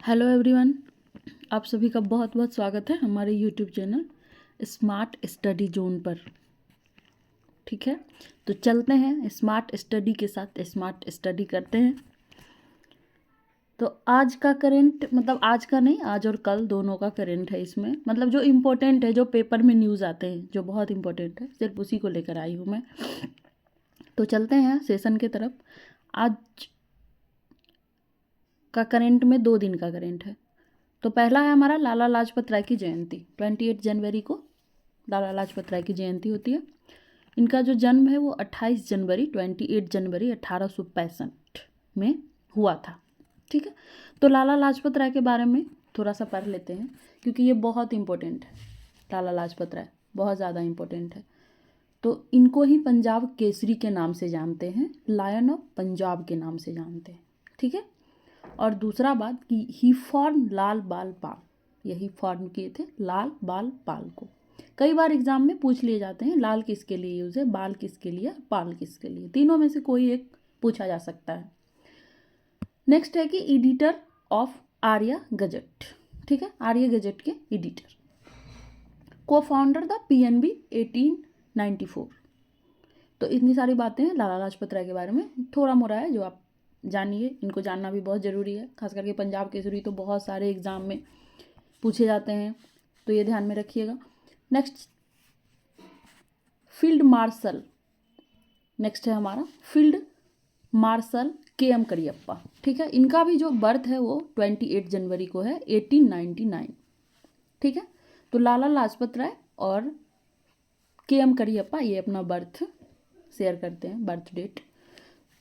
Hello everyone, आप सभी का बहुत बहुत स्वागत है हमारे YouTube channel smart study zone पर। ठीक है, तो चलते हैं स्मार्ट स्टडी के साथ स्मार्ट स्टडी करते हैं। तो आज का करेंट, मतलब आज का नहीं, आज और कल दोनों का करेंट है इसमें। मतलब जो इम्पोर्टेंट है, जो पेपर में न्यूज़ आते हैं, जो बहुत इम्पोर्टेंट है, सिर्फ उसी को लेकर आई हूँ मैं। तो चलते हैं सेशन के तरफ। आज का करेंट में 2 दिन का करेंट है। तो पहला है हमारा लाला लाजपत राय की जयंती। 28 जनवरी को लाला लाजपत राय की जयंती होती है। इनका जो जन्म है वो 28 जनवरी 1865 में हुआ था। ठीक है, तो लाला लाजपत राय के बारे में थोड़ा सा पढ़ लेते हैं, क्योंकि ये बहुत इम्पोर्टेंट है। लाला लाजपत राय बहुत ज़्यादा इम्पोर्टेंट है। तो इनको ही पंजाब केसरी के नाम से जानते हैं, लायन ऑफ पंजाब के नाम से जानते हैं। ठीक है, और दूसरा बात कि ही फॉर्म लाल बाल पाल, यही फॉर्म किए थे लाल बाल पाल को। कई बार एग्जाम में पूछ लिए जाते हैं लाल किसके लिए यूज है, बाल किसके लिए, पाल किसके लिए, तीनों में से कोई एक पूछा जा सकता है। नेक्स्ट है कि एडिटर ऑफ आर्या गजट। ठीक है, आर्या गजट के एडिटर, को फाउंडर द पीएनबी 1894। तो इतनी सारी बातें हैं लाला लाजपत राय के बारे में। थोड़ा मोड़ा है जो आप जानिए, इनको जानना भी बहुत ज़रूरी है। खास करके पंजाब केसरी तो बहुत सारे एग्ज़ाम में पूछे जाते हैं, तो ये ध्यान में रखिएगा। Next, field marshal. नेक्स्ट है हमारा फील्ड मार्शल के.एम. करियप्पा। ठीक है, इनका भी जो बर्थ है वो 28 जनवरी को है 1899। ठीक है, तो लाला लाजपत राय और के.एम. करियप्पा ये अपना बर्थ शेयर करते हैं, बर्थ डेट।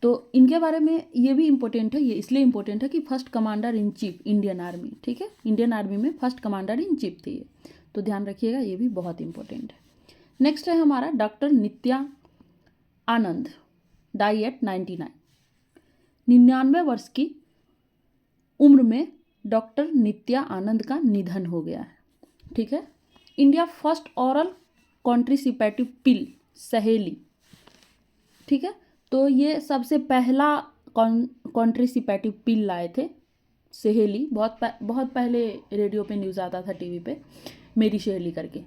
तो इनके बारे में ये भी इम्पोर्टेंट है। ये इसलिए इम्पोर्टेंट है कि first commander in chief Indian army. ठीक है, इंडियन आर्मी में फर्स्ट कमांडर इन चीफ थे ये, तो ध्यान रखिएगा, ये भी बहुत इम्पोर्टेंट है। नेक्स्ट है हमारा doctor Nitya Anand, die at 99। 99 वर्ष की उम्र में डॉक्टर नित्या आनंद का निधन हो गया है। ठीक है, इंडिया फर्स्ट ऑरल कॉन्ट्रिसिपेटिव पिल सहेली। ठीक है, तो ये सबसे पहला कॉन्ट्रिसिपेटिव पिल लाए थे सहेली। बहुत पहले रेडियो पे न्यूज़ आता था, टीवी पे, मेरी सहेली करके।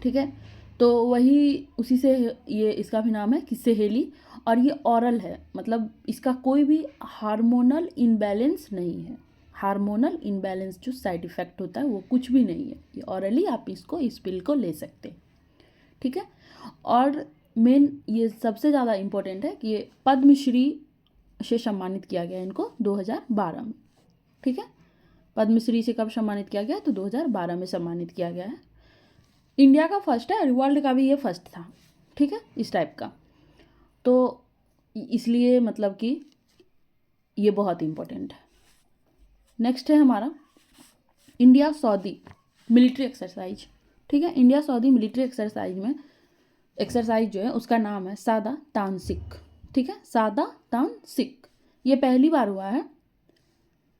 ठीक है, तो वही उसी से ये इसका भी नाम है कि सहेली। और ये ऑरल है, मतलब इसका कोई भी हार्मोनल इनबैलेंस नहीं है। हार्मोनल इनबैलेंस जो साइड इफ़ेक्ट होता है वो कुछ भी नहीं है। ये ऑरली आप इस पिल को ले सकते हैं। ठीक है, और मेन ये सबसे ज़्यादा इम्पोर्टेंट है कि ये पद्मश्री से सम्मानित किया गया इनको 2012 में। ठीक है, पद्मश्री से कब सम्मानित किया गया, तो 2012 में सम्मानित किया गया है। इंडिया का फर्स्ट है, वर्ल्ड का भी ये फर्स्ट था। ठीक है, इस टाइप का, तो इसलिए मतलब कि ये बहुत इम्पोर्टेंट है। नेक्स्ट है हमारा इंडिया सऊदी मिलिट्री एक्सरसाइज। ठीक है, इंडिया सऊदी मिलिट्री एक्सरसाइज में एक्सरसाइज जो है उसका नाम है सादा तानसिक। ठीक है, सादा तानसिक, ये पहली बार हुआ है,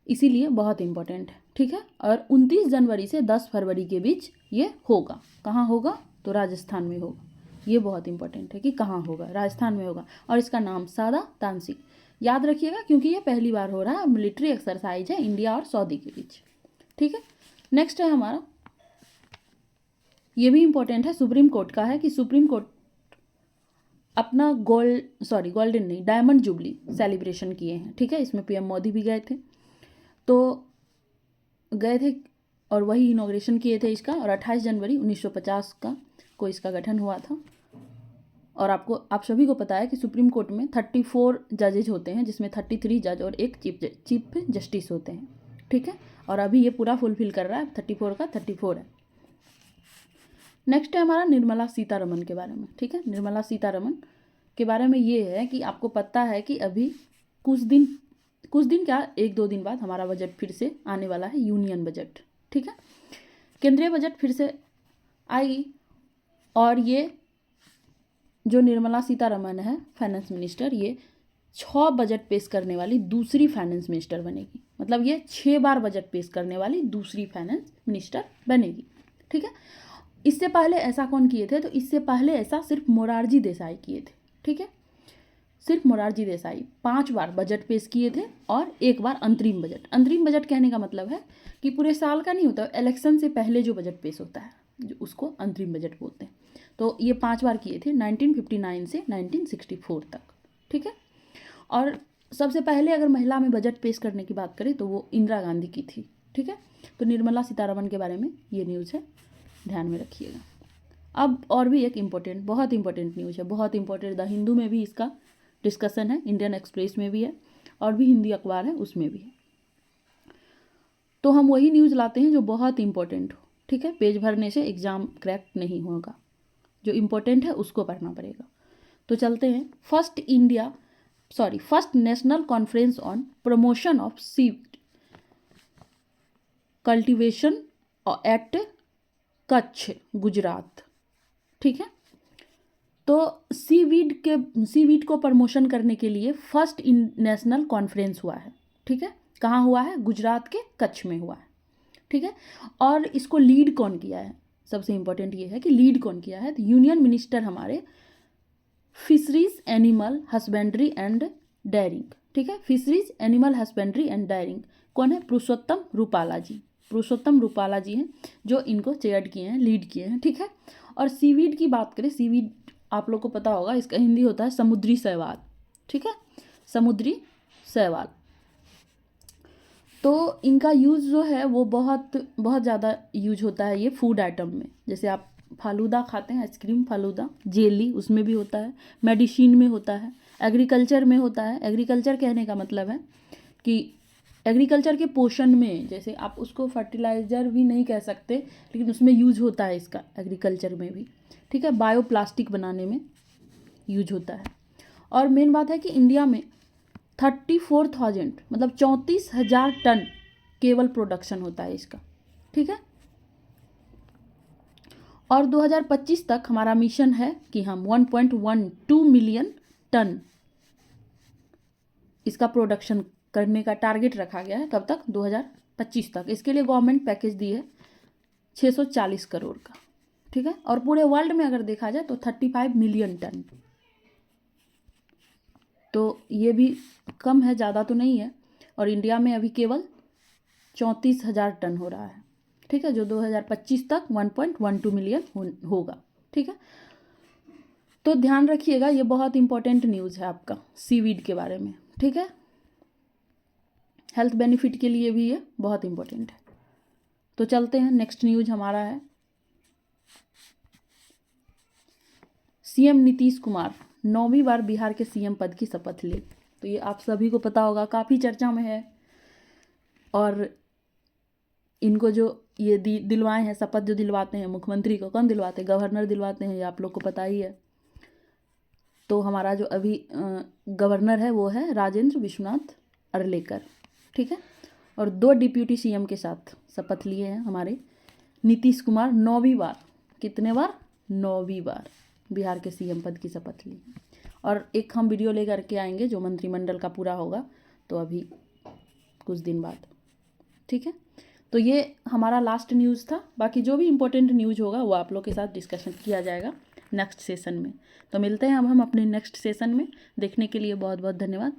इसीलिए बहुत इम्पोर्टेंट है। ठीक है, और 29 जनवरी से 10 फरवरी के बीच ये होगा। कहाँ होगा, तो राजस्थान में होगा। ये बहुत इम्पोर्टेंट है कि कहाँ होगा, राजस्थान में होगा, और इसका नाम सादा तानसिक याद रखिएगा, क्योंकि ये पहली बार हो रहा है, मिलिट्री एक्सरसाइज है इंडिया और सऊदी के बीच। ठीक है, नेक्स्ट है हमारा, ये भी इम्पोर्टेंट है, सुप्रीम कोर्ट का है कि सुप्रीम कोर्ट अपना गोल्डन नहीं, डायमंड जुबली सेलिब्रेशन किए हैं। ठीक है, इसमें पीएम मोदी भी गए थे, तो गए थे और वही इनॉग्रेशन किए थे इसका। और 28 जनवरी 1950 का को इसका गठन हुआ था। और आप सभी को पता है कि सुप्रीम कोर्ट में 34 जजेज होते हैं, जिसमें 33 जज और एक चीफ जस्टिस होते हैं। ठीक है, और अभी ये पूरा फुलफिल कर रहा है, 34 का 34 है। नेक्स्ट है हमारा निर्मला सीतारमन के बारे में। ठीक है, निर्मला सीतारमन के बारे में ये है कि आपको पता है कि अभी कुछ दिन क्या, 1-2 दिन बाद हमारा बजट फिर से आने वाला है, यूनियन बजट। ठीक है, केंद्रीय बजट फिर से आएगी, और ये जो निर्मला सीतारमन है फाइनेंस मिनिस्टर, ये 6 बजट पेश करने वाली दूसरी फाइनेंस मिनिस्टर बनेगी। मतलब ये 6 बार बजट पेश करने वाली दूसरी फाइनेंस मिनिस्टर बनेगी। ठीक है, इससे पहले ऐसा कौन किए थे, तो इससे पहले ऐसा सिर्फ मोरारजी देसाई किए थे। ठीक है, सिर्फ मोरारजी देसाई 5 बार बजट पेश किए थे और 1 बार अंतरिम बजट। अंतरिम बजट कहने का मतलब है कि पूरे साल का नहीं होता, इलेक्शन से पहले जो बजट पेश होता है जो उसको अंतरिम बजट बोलते हैं। तो ये 5 बार किए थे 1959 से 1964 तक, ठीक है। और सबसे पहले अगर महिला में बजट पेश करने की बात करें तो वो इंदिरा गांधी की थी, ठीक है। तो निर्मला सीतारमण के बारे में ये न्यूज़ है, ध्यान में रखिएगा। अब और भी एक इम्पोर्टेंट, बहुत इंपॉर्टेंट न्यूज़ है, बहुत इंपॉर्टेंट, द हिंदू में भी इसका डिस्कशन है, इंडियन एक्सप्रेस में भी है और भी हिंदी अखबार है उसमें भी है। तो हम वही न्यूज़ लाते हैं जो बहुत इंपॉर्टेंट हो, ठीक है। पेज भरने से एग्ज़ाम क्रैक नहीं होगा, जो इम्पोर्टेंट है उसको पढ़ना पड़ेगा। तो चलते हैं। First national conference on promotion of seed cultivation at Kutch, Gujarat, ठीक है। तो सीवीड को प्रमोशन करने के लिए फर्स्ट नेशनल कॉन्फ्रेंस हुआ है, ठीक है। कहाँ हुआ है? गुजरात के कच्छ में हुआ है, ठीक है। और इसको लीड कौन किया है? सबसे इंपॉर्टेंट ये है कि लीड कौन किया है। तो यूनियन मिनिस्टर हमारे fisheries, animal husbandry and dairying, ठीक है। Fisheries, animal husbandry and dairying कौन है? पुरुषोत्तम रूपाला जी। पुरुषोत्तम रूपाला जी हैं जो इनको चेयर किए हैं, लीड किए हैं, ठीक है। और सीवीड की बात करें, सीवीड आप लोग को पता होगा, इसका हिंदी होता है समुद्री शैवाल, ठीक है, समुद्री शैवाल। तो इनका यूज़ जो है वो बहुत बहुत ज़्यादा यूज होता है ये फूड आइटम में। जैसे आप फालूदा खाते हैं, आइसक्रीम फालूदा, जेली, उसमें भी होता है, मेडिसिन में होता है, एग्रीकल्चर में होता है। एग्रीकल्चर कहने का मतलब है कि एग्रीकल्चर के पोषण में, जैसे आप उसको फर्टिलाइज़र भी नहीं कह सकते लेकिन उसमें यूज होता है इसका, एग्रीकल्चर में भी, ठीक है। बायोप्लास्टिक बनाने में यूज होता है। और मेन बात है कि इंडिया में 34,000 मतलब 34,000 टन केवल प्रोडक्शन होता है इसका, ठीक है। और 2025 तक हमारा मिशन है कि हम 1.12 मिलियन टन इसका प्रोडक्शन करने का टारगेट रखा गया है। कब तक? 2025 तक। इसके लिए गवर्नमेंट पैकेज दी है 640 करोड़ का, ठीक है। और पूरे वर्ल्ड में अगर देखा जाए तो 35 मिलियन टन। तो ये भी कम है, ज़्यादा तो नहीं है। और इंडिया में अभी केवल 34,000 टन हो रहा है, ठीक है, जो 2025 तक 1.12 मिलियन होगा, ठीक है। तो ध्यान रखिएगा, ये बहुत इंपॉर्टेंट न्यूज़ है आपका सीवीड के बारे में, ठीक है। हेल्थ बेनिफिट के लिए भी ये बहुत इंपॉर्टेंट है। तो चलते हैं, नेक्स्ट न्यूज हमारा है सीएम नीतीश कुमार 9वीं बार बिहार के सीएम पद की शपथ ले। तो ये आप सभी को पता होगा, काफ़ी चर्चा में है। और इनको जो ये दिलवाए हैं, शपथ जो दिलवाते हैं मुख्यमंत्री को, कौन दिलवाते हैं? गवर्नर दिलवाते हैं, ये आप लोग को पता ही है। तो हमारा जो अभी गवर्नर है वो है राजेंद्र विश्वनाथ अर्लेकर, ठीक है। और 2 डिप्यूटी सीएम के साथ शपथ लिए हैं हमारे नीतीश कुमार 9वीं बार। कितने बार? 9वीं बार बिहार के सीएम पद की शपथ ली। और एक हम वीडियो लेकर के आएंगे जो मंत्रिमंडल का पूरा होगा, तो अभी कुछ दिन बाद, ठीक है। तो ये हमारा लास्ट न्यूज़ था। बाकी जो भी इम्पोर्टेंट न्यूज़ होगा वो आप लोग के साथ डिस्कशन किया जाएगा नेक्स्ट सेशन में। तो मिलते हैं अब हम अपने नेक्स्ट सेशन में। देखने के लिए बहुत बहुत धन्यवाद।